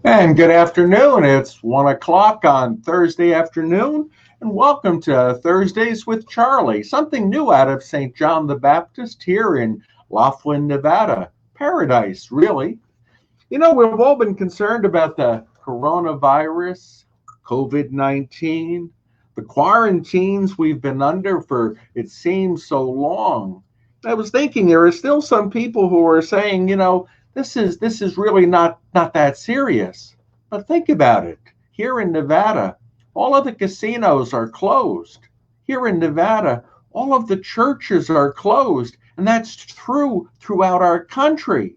And good afternoon. It's 1 o'clock on Thursday afternoon, and welcome to Thursdays with Charlie, something new out of St. John the Baptist here in Laughlin, Nevada. Paradise, really. You know, we've all been concerned about the coronavirus, COVID-19, the quarantines we've been under for, it seems, so long. I was thinking there are still some people who are saying, this is really not that serious. But think about it. Here in Nevada, all of the casinos are closed. Here in Nevada, all of the churches are closed, and that's true throughout our country.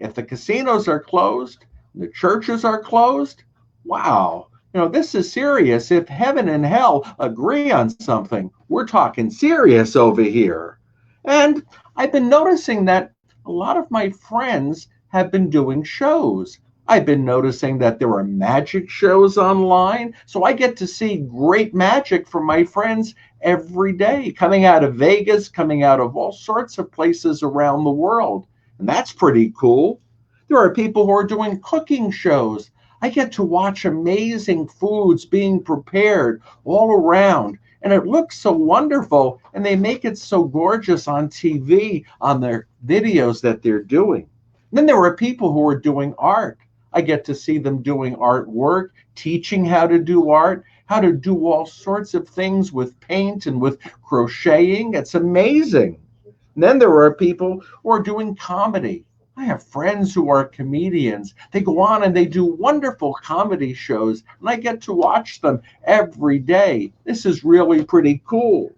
If the casinos are closed, the churches are closed, wow. This is serious. If heaven and hell agree on something, we're talking serious over here. And I've been noticing that a lot of my friends have been doing shows. I've been noticing that there are magic shows online. So I get to see great magic from my friends every day, coming out of Vegas, coming out of all sorts of places around the world. And that's pretty cool. There are people who are doing cooking shows. I get to watch amazing foods being prepared all around. And it looks so wonderful. And they make it so gorgeous on TV, on their videos that they're doing. And then there are people who are doing art. I get to see them doing artwork, teaching how to do art, how to do all sorts of things with paint and with crocheting. It's amazing. And then there are people who are doing comedy. I have friends who are comedians. They go on and they do wonderful comedy shows, and I get to watch them every day. This is really pretty cool.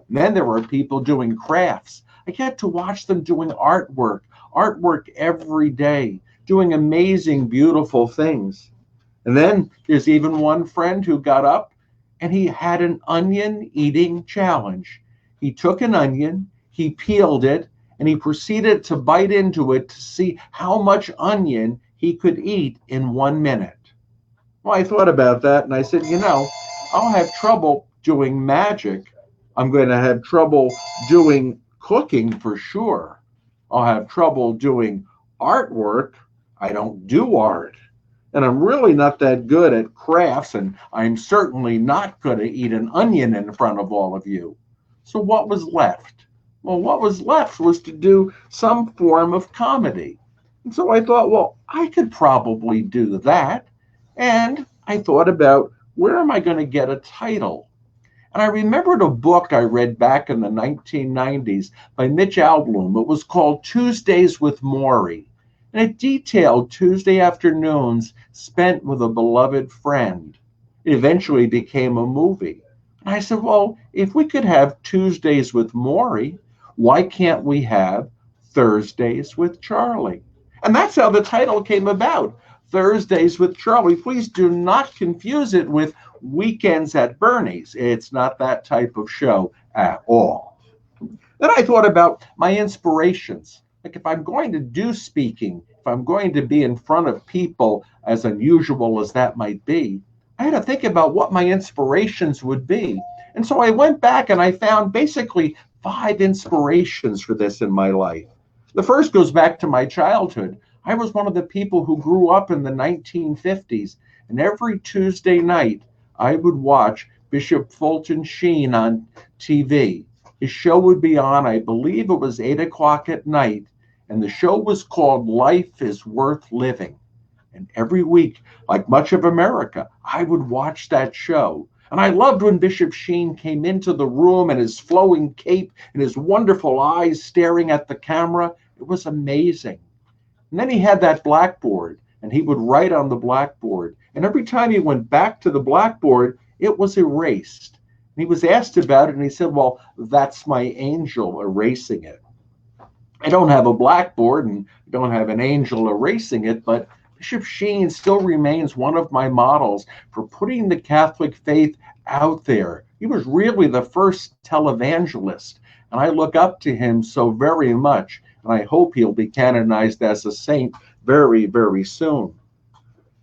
And then there are people doing crafts. I get to watch them doing artwork every day, doing amazing, beautiful things. And then there's even one friend who got up and he had an onion eating challenge. He took an onion, he peeled it, and he proceeded to bite into it to see how much onion he could eat in 1 minute. Well, I thought about that and I said, I'll have trouble doing magic. I'm going to have trouble doing cooking for sure. I'll have trouble doing artwork. I don't do art. And I'm really not that good at crafts, and I'm certainly not going to eat an onion in front of all of you. So what was left? Well, what was left was to do some form of comedy. And so I thought, well, I could probably do that. And I thought about, where am I going to get a title? And I remembered a book I read back in the 1990s by Mitch Albom. It was called Tuesdays with Maury. And it detailed Tuesday afternoons spent with a beloved friend. It eventually became a movie. And I said, well, if we could have Tuesdays with Maury, why can't we have Thursdays with Charlie? And that's how the title came about, Thursdays with Charlie. Please do not confuse it with Weekends at Bernie's. It's not that type of show at all. Then I thought about my inspirations. Like if I'm going to do speaking, if I'm going to be in front of people, as unusual as that might be, I had to think about what my inspirations would be. And so I went back and I found basically 5 inspirations for this in my life. The first goes back to my childhood. I was one of the people who grew up in the 1950s, and every Tuesday night I would watch Bishop Fulton Sheen on TV. His show would be on, I believe it was 8 o'clock at night, and the show was called Life is Worth Living. And every week, like much of America, I would watch that show. And I loved when Bishop Sheen came into the room in his flowing cape and his wonderful eyes staring at the camera. It was amazing. And then he had that blackboard, and he would write on the blackboard. And every time he went back to the blackboard, it was erased. And he was asked about it, and he said, well, that's my angel erasing it. I don't have a blackboard, and I don't have an angel erasing it, but Bishop Sheen still remains one of my models for putting the Catholic faith out there. He was really the first televangelist, and I look up to him so very much, and I hope he'll be canonized as a saint very, very soon.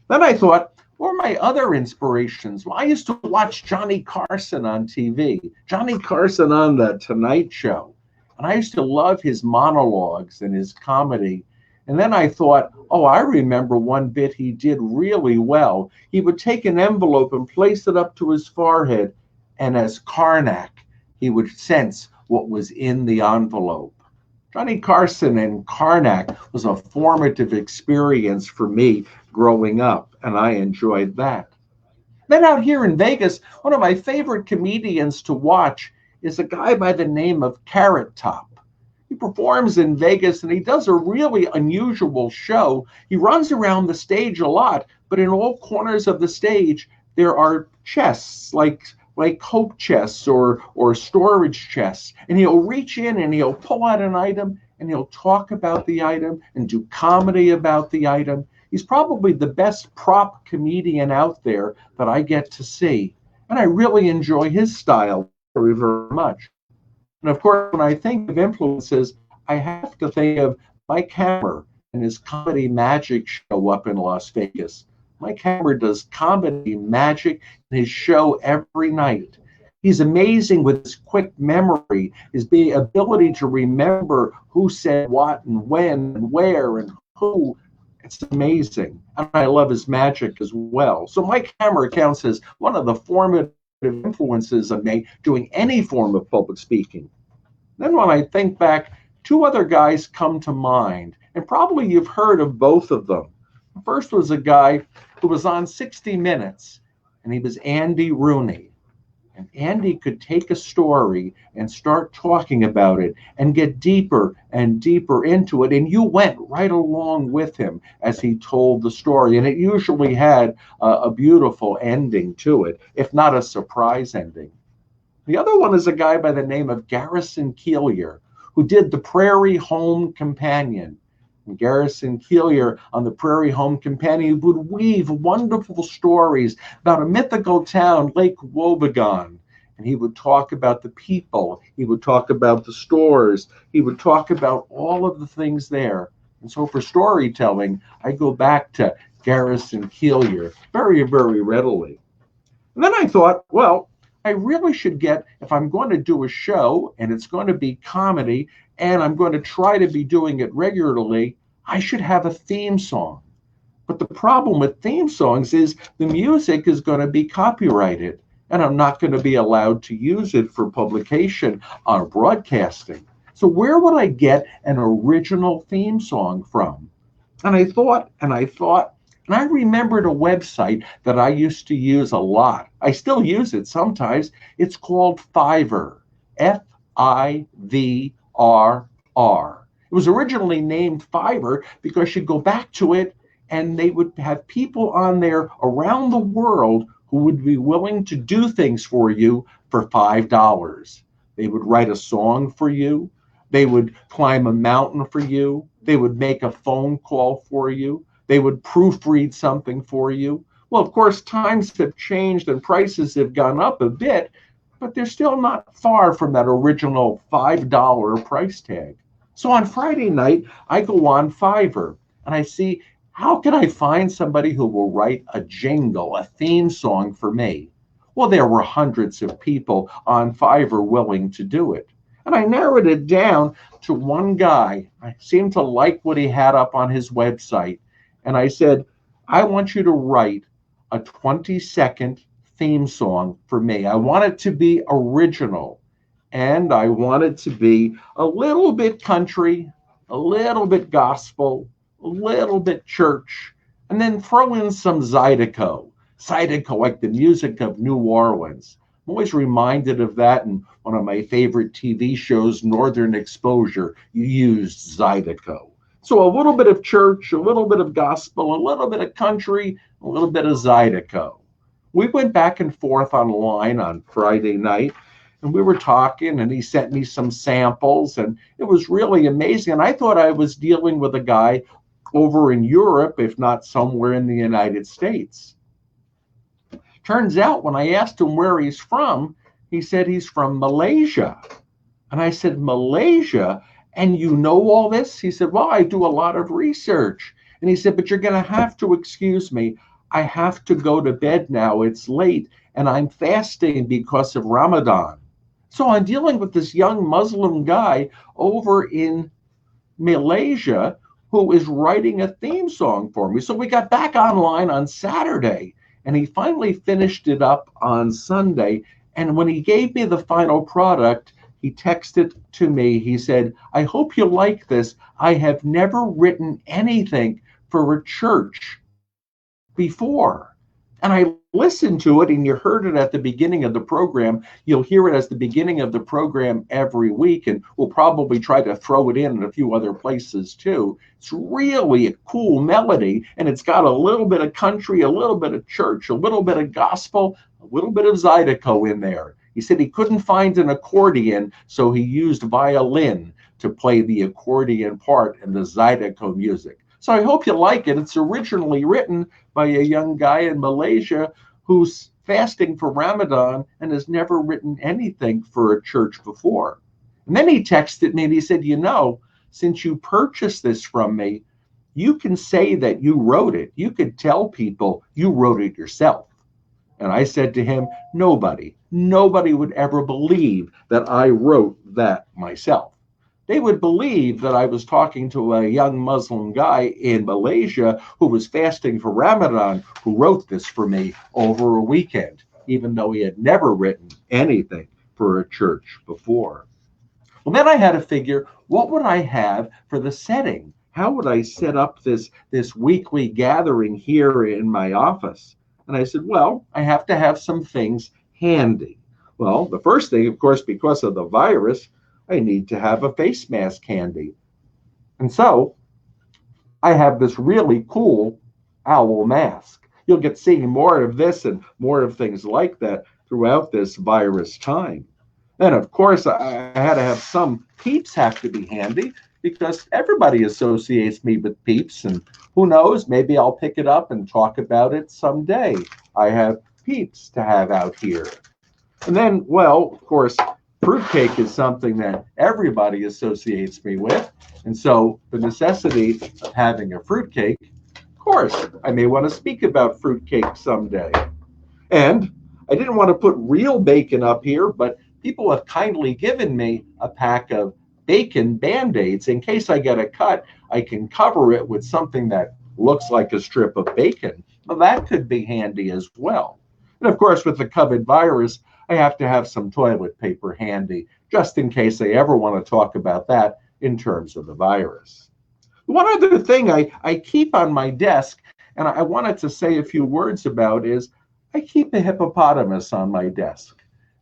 Then I thought, what are my other inspirations? Well, I used to watch Johnny Carson on TV, Johnny Carson on The Tonight Show, and I used to love his monologues and his comedy. And then I thought, oh, I remember one bit he did really well. He would take an envelope and place it up to his forehead, and as Karnak, he would sense what was in the envelope. Johnny Carson and Karnak was a formative experience for me growing up, and I enjoyed that. Then out here in Vegas, one of my favorite comedians to watch is a guy by the name of Carrot Top. He performs in Vegas and he does a really unusual show. He runs around the stage a lot, but in all corners of the stage, there are chests like hope chests or storage chests. And he'll reach in and he'll pull out an item and he'll talk about the item and do comedy about the item. He's probably the best prop comedian out there that I get to see. And I really enjoy his style very, very much. And of course, when I think of influences, I have to think of Mike Hammer and his Comedy Magic show up in Las Vegas. Mike Hammer does comedy magic in his show every night. He's amazing with his quick memory, his ability to remember who said what and when and where and who. It's amazing. And I love his magic as well. So Mike Hammer counts as one of the formative influences on me doing any form of public speaking. Then when I think back, two other guys come to mind, and probably you've heard of both of them. The first was a guy who was on 60 Minutes, and he was Andy Rooney. And Andy could take a story and start talking about it and get deeper and deeper into it. And you went right along with him as he told the story. And it usually had a beautiful ending to it, if not a surprise ending. The other one is a guy by the name of Garrison Keillor, who did the Prairie Home Companion. And Garrison Keillor on the Prairie Home Companion would weave wonderful stories about a mythical town, Lake Wobegon. And he would talk about the people. He would talk about the stores. He would talk about all of the things there. And so for storytelling, I go back to Garrison Keillor very, very readily. And then I thought, well, I really should get, if I'm going to do a show and it's going to be comedy and I'm going to try to be doing it regularly, I should have a theme song. But the problem with theme songs is the music is going to be copyrighted and I'm not going to be allowed to use it for publication on broadcasting. So where would I get an original theme song from? And I thought, and I remembered a website that I used to use a lot. I still use it sometimes. It's called Fiverr, Fivrr. It was originally named Fiverr because you go back to it and they would have people on there around the world who would be willing to do things for you for $5. They would write a song for you. They would climb a mountain for you. They would make a phone call for you. They would proofread something for you. Well, of course, times have changed and prices have gone up a bit, but they're still not far from that original $5 price tag. So on Friday night, I go on Fiverr and I see, how can I find somebody who will write a jingle, a theme song for me? Well, there were hundreds of people on Fiverr willing to do it. And I narrowed it down to one guy. I seemed to like what he had up on his website. And I said, I want you to write a 20-second theme song for me. I want it to be original. And I want it to be a little bit country, a little bit gospel, a little bit church, and then throw in some Zydeco. Zydeco, like the music of New Orleans. I'm always reminded of that in one of my favorite TV shows, Northern Exposure. You used Zydeco. So a little bit of church, a little bit of gospel, a little bit of country, a little bit of Zydeco. We went back and forth online on Friday night, and we were talking, and he sent me some samples, and it was really amazing. And I thought I was dealing with a guy over in Europe, if not somewhere in the United States. Turns out when I asked him where he's from, he said he's from Malaysia. And I said, Malaysia? And you know all this? He said, well, I do a lot of research. And he said, but you're going to have to excuse me. I have to go to bed now. It's late and I'm fasting because of Ramadan. So I'm dealing with this young Muslim guy over in Malaysia who is writing a theme song for me. So we got back online on Saturday and he finally finished it up on Sunday. And when he gave me the final product, he texted to me. He said, I hope you like this. I have never written anything for a church before. And I listened to it, and you heard it at the beginning of the program. You'll hear it as the beginning of the program every week, and we'll probably try to throw it in a few other places too. It's really a cool melody, and it's got a little bit of country, a little bit of church, a little bit of gospel, a little bit of Zydeco in there. He said he couldn't find an accordion, so he used violin to play the accordion part in the Zydeco music. So I hope you like it. It's originally written by a young guy in Malaysia who's fasting for Ramadan and has never written anything for a church before. And then he texted me and he said, you know, since you purchased this from me, you can say that you wrote it. You could tell people you wrote it yourself. And I said to him, nobody would ever believe that I wrote that myself. They would believe that I was talking to a young Muslim guy in Malaysia who was fasting for Ramadan, who wrote this for me over a weekend, even though he had never written anything for a church before. Well, then I had to figure, what would I have for the setting? How would I set up this weekly gathering here in my office? And I said, well, I have to have some things handy. Well, the first thing, of course, because of the virus, I need to have a face mask handy. And so I have this really cool owl mask. You'll get seeing more of this and more of things like that throughout this virus time. Then, of course, I had to have some peeps have to be handy because everybody associates me with peeps. And who knows, maybe I'll pick it up and talk about it someday. I have peeps to have out here. And then, well, of course, fruitcake is something that everybody associates me with. And so the necessity of having a fruitcake, of course, I may want to speak about fruitcake someday. And I didn't want to put real bacon up here, but people have kindly given me a pack of bacon Band-Aids. In case I get a cut, I can cover it with something that looks like a strip of bacon. Well, that could be handy as well. And of course, with the COVID virus, I have to have some toilet paper handy, just in case I ever want to talk about that in terms of the virus. One other thing I keep on my desk, and I wanted to say a few words about, is I keep a hippopotamus on my desk.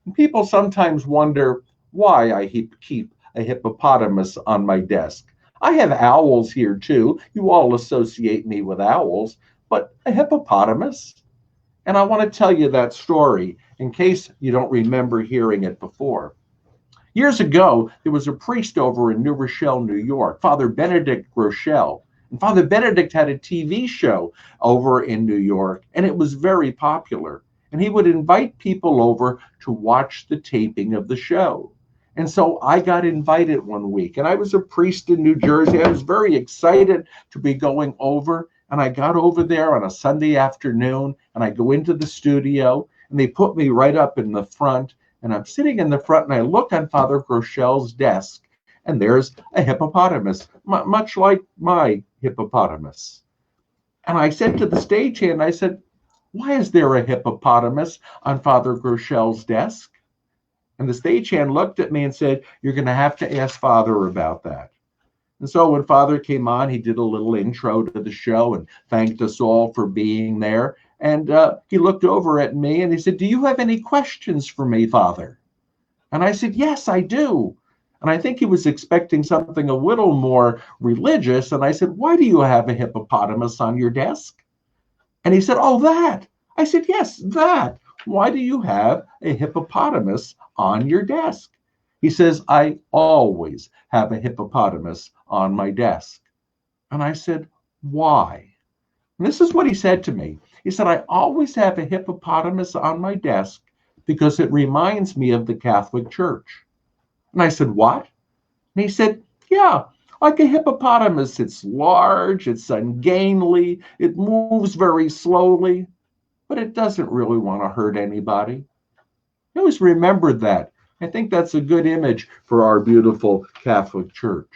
And people sometimes wonder why I keep a hippopotamus on my desk. I have owls here too. You all associate me with owls, but a hippopotamus? And I want to tell you that story in case you don't remember hearing it before. Years ago, there was a priest over in New Rochelle, New York, Father Benedict Rochelle. And Father Benedict had a TV show over in New York, and it was very popular. And he would invite people over to watch the taping of the show. And so I got invited one week, and I was a priest in New Jersey. I was very excited to be going over. And I got over there on a Sunday afternoon, and I go into the studio, and they put me right up in the front. And I'm sitting in the front, and I look on Father Rochelle's desk, and there's a hippopotamus, much like my hippopotamus. And I said to the stagehand, I said, why is there a hippopotamus on Father Rochelle's desk? And the stagehand looked at me and said, you're going to have to ask Father about that. And so when Father came on, he did a little intro to the show and thanked us all for being there. And he looked over at me and he said, do you have any questions for me, Father? And I said, yes, I do. And I think he was expecting something a little more religious. And I said, why do you have a hippopotamus on your desk? And he said, oh, that. I said, yes, that. Why do you have a hippopotamus on your desk? He says, I always have a hippopotamus on my desk. And I said, Why? And this is what he said to me. He said, I always have a hippopotamus on my desk because it reminds me of the Catholic Church. And I said, what? And he said, yeah, like a hippopotamus. It's large, it's ungainly, it moves very slowly, but it doesn't really want to hurt anybody. I always remembered that. I think that's a good image for our beautiful Catholic Church.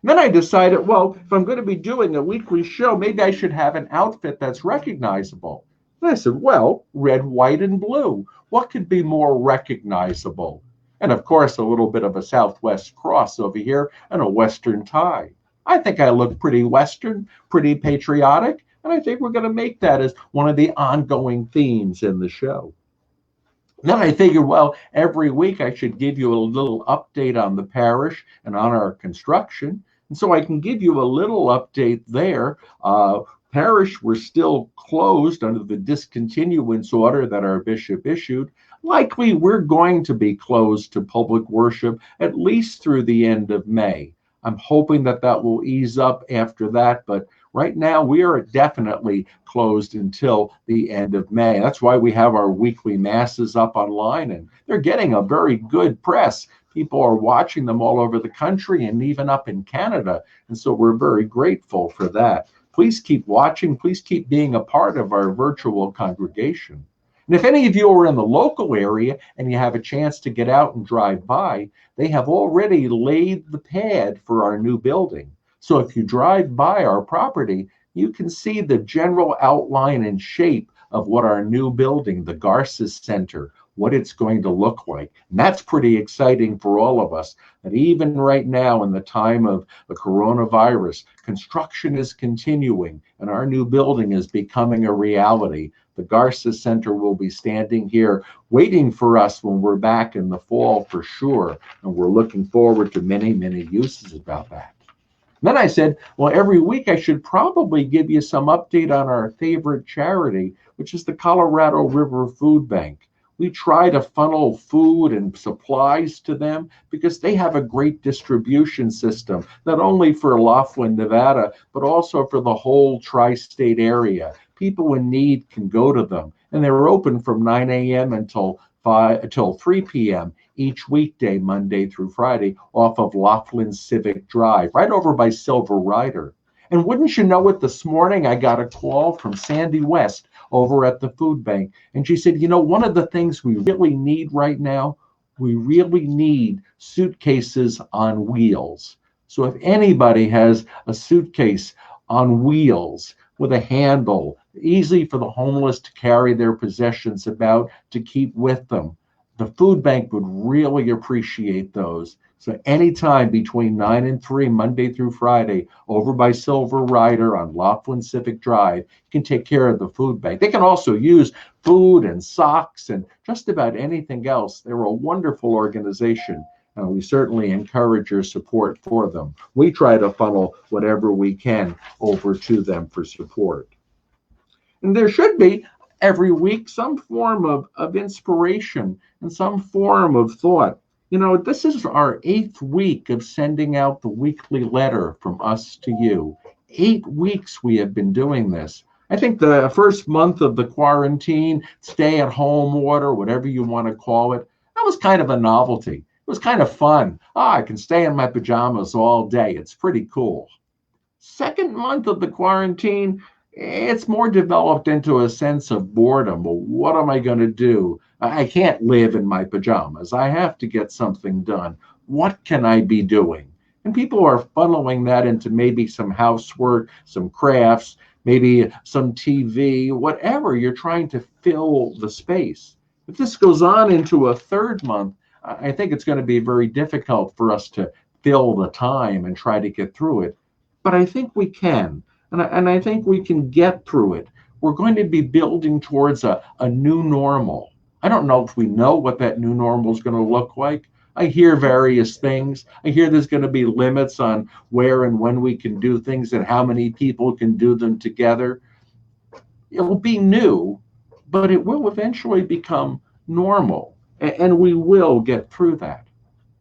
And then I decided, well, if I'm going to be doing a weekly show, maybe I should have an outfit that's recognizable. And I said, well, red, white, and blue. What could be more recognizable? And of course, a little bit of a Southwest cross over here and a Western tie. I think I look pretty Western, pretty patriotic, and I think we're going to make that as one of the ongoing themes in the show. Then I figured, well, every week I should give you a little update on the parish and on our construction. And so I can give you a little update there. Parish, we're still closed under the discontinuance order that our bishop issued. Likely, we're going to be closed to public worship at least through the end of May. I'm hoping that that will ease up after that, but right now we are definitely closed until the end of May. That's why we have our weekly masses up online, and they're getting a very good press. People are watching them all over the country and even up in Canada, and so we're very grateful for that. Please keep watching. Please keep being a part of our virtual congregation. And if any of you are in the local area and you have a chance to get out and drive by, they have already laid the pad for our new building. So if you drive by our property, you can see the general outline and shape of what our new building, the Garces Center, what it's going to look like. And that's pretty exciting for all of us, that even right now in the time of the coronavirus, construction is continuing and our new building is becoming a reality. The Garces Center will be standing here waiting for us when we're back in the fall for sure. And we're looking forward to many, many uses about that. Then I said, well, every week I should probably give you some update on our favorite charity, which is the Colorado River Food Bank. We try to funnel food and supplies to them because they have a great distribution system, not only for Laughlin, Nevada, but also for the whole tri-state area. People in need can go to them, and they're open from 9 a.m. until 3 p.m. each weekday, Monday through Friday, off of Laughlin Civic Drive, right over by Silver Rider. And wouldn't you know it, this morning I got a call from Sandy West over at the food bank. And she said, you know, one of the things we really need right now, we really need suitcases on wheels. So if anybody has a suitcase on wheels with a handle, easy for the homeless to carry their possessions about, to keep with them, the food bank would really appreciate those. So anytime between 9 and 3, Monday through Friday, over by Silver Rider on Laughlin Civic Drive, you can take care of the food bank. They can also use food and socks and just about anything else. They're a wonderful organization, and we certainly encourage your support for them. We try to funnel whatever we can over to them for support. And there should be every week some form of inspiration and some form of thought. You know, this is our 8th week of sending out the weekly letter from us to you. 8 weeks we have been doing this. I think the first month of the quarantine, stay at home order, whatever you want to call it, that was kind of a novelty. It was kind of fun. I can stay in my pajamas all day. It's pretty cool. Second month of the quarantine, it's more developed into a sense of boredom. Well, what am I going to do? I can't live in my pajamas. I have to get something done. What can I be doing? And people are funneling that into maybe some housework, some crafts, maybe some TV, whatever. You're trying to fill the space. If this goes on into a third month, I think it's going to be very difficult for us to fill the time and try to get through it. But I think we can. And I think we can get through it. We're going to be building towards a new normal. I don't know if we know what that new normal is going to look like. I hear various things. I hear there's going to be limits on where and when we can do things and how many people can do them together. It will be new, but it will eventually become normal. And we will get through that.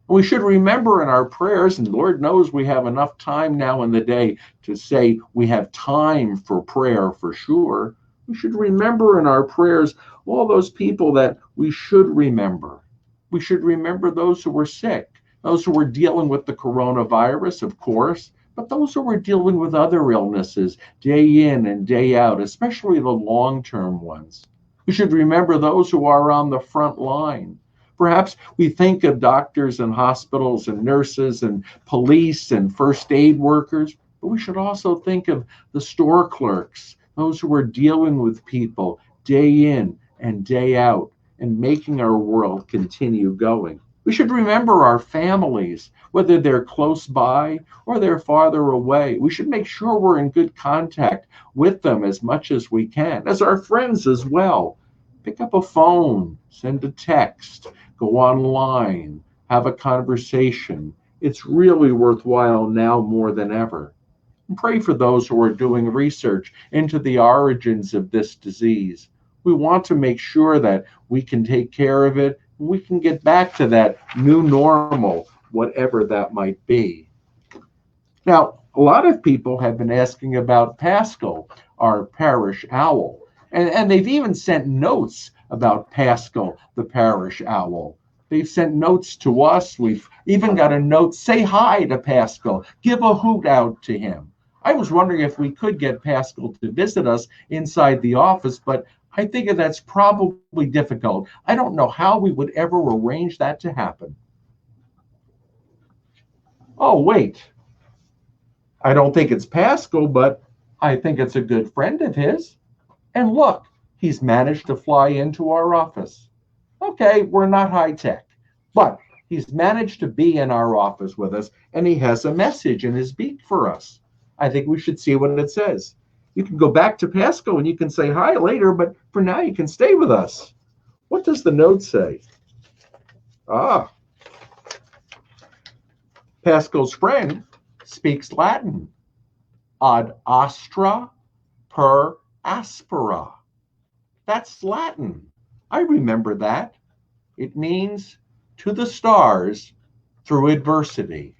We should remember in our prayers, and Lord knows we have enough time now in the day to say we have time for prayer for sure. We should remember in our prayers all those people that we should remember. We should remember those who were sick, those who were dealing with the coronavirus, of course, but those who were dealing with other illnesses day in and day out, especially the long-term ones. We should remember those who are on the front line. Perhaps we think of doctors and hospitals and nurses and police and first aid workers, but we should also think of the store clerks, those who are dealing with people day in and day out and making our world continue going. We should remember our families, whether they're close by or they're farther away. We should make sure we're in good contact with them as much as we can, as our friends as well. Pick up a phone, send a text, go online, have a conversation. It's really worthwhile now more than ever. And pray for those who are doing research into the origins of this disease. We want to make sure that we can take care of it. We can get back to that new normal, whatever that might be. Now, a lot of people have been asking about Pascal, our parish owl. And they've even sent notes about Pascal, the parish owl. They've sent notes to us. We've even got a note, say hi to Pascal, give a hoot out to him. I was wondering if we could get Pascal to visit us inside the office, but I think that's probably difficult. I don't know how we would ever arrange that to happen. Oh, wait. I don't think it's Pascal, but I think it's a good friend of his. And look, he's managed to fly into our office. Okay, we're not high tech, but he's managed to be in our office with us, and he has a message in his beak for us. I think we should see what it says. You can go back to Pascal and you can say hi later, but for now you can stay with us. What does the note say? Pascal's friend speaks Latin. Ad astra per aspera. That's Latin. I remember that. It means to the stars through adversity.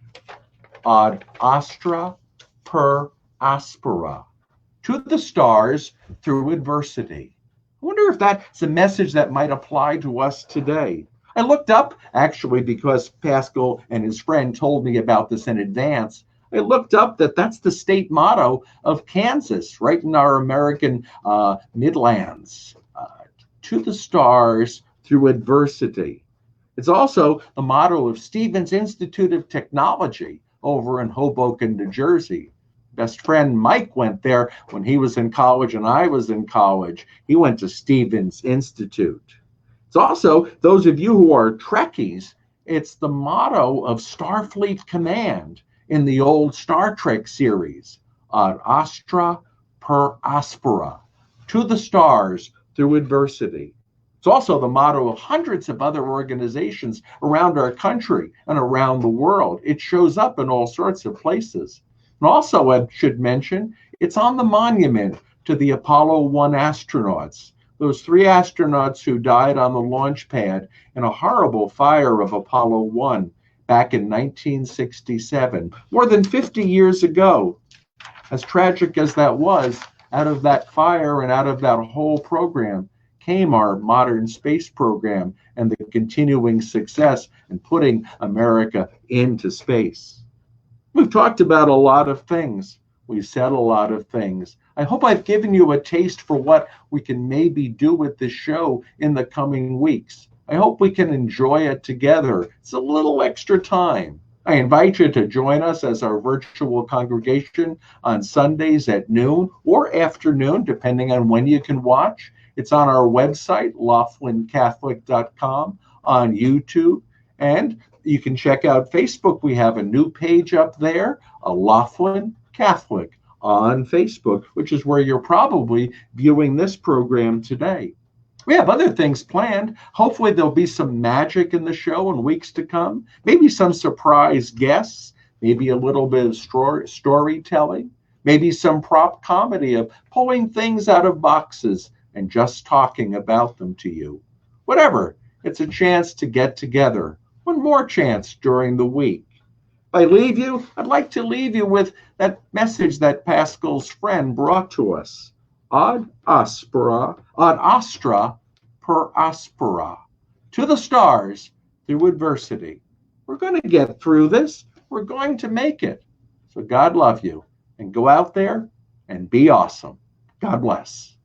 Ad astra per aspera. To the stars through adversity. I wonder if that's a message that might apply to us today. I looked up, actually, because Pascal and his friend told me about this in advance. I looked up that that's the state motto of Kansas, right in our American Midlands. To the stars through adversity. It's also the motto of Stevens Institute of Technology over in Hoboken, New Jersey. Best friend Mike went there when he was in college and I was in college. He went to Stevens Institute. It's also, those of you who are Trekkies, it's the motto of Starfleet Command in the old Star Trek series, Ad astra per aspera, to the stars through adversity. It's also the motto of hundreds of other organizations around our country and around the world. It shows up in all sorts of places. And also, I should mention, it's on the monument to the Apollo 1 astronauts, those 3 astronauts who died on the launch pad in a horrible fire of Apollo 1 back in 1967, more than 50 years ago. As tragic as that was, out of that fire and out of that whole program came our modern space program and the continuing success in putting America into space. We've talked about a lot of things. We've said a lot of things. I hope I've given you a taste for what we can maybe do with this show in the coming weeks. I hope we can enjoy it together. It's a little extra time. I invite you to join us as our virtual congregation on Sundays at noon or afternoon, depending on when you can watch. It's on our website, laughlincatholic.com, on YouTube, and you can check out Facebook. We have a new page up there, a Laughlin Catholic on Facebook, which is where you're probably viewing this program today. We have other things planned. Hopefully there'll be some magic in the show in weeks to come, maybe some surprise guests, maybe a little bit of storytelling, maybe some prop comedy of pulling things out of boxes and just talking about them to you. Whatever, it's a chance to get together. One one more chance during the week. If I leave you, I'd like to leave you with that message that Pascal's friend brought to us. Ad astra per aspera. To the stars through adversity. We're going to get through this. We're going to make it. So God love you, and go out there and be awesome. God bless.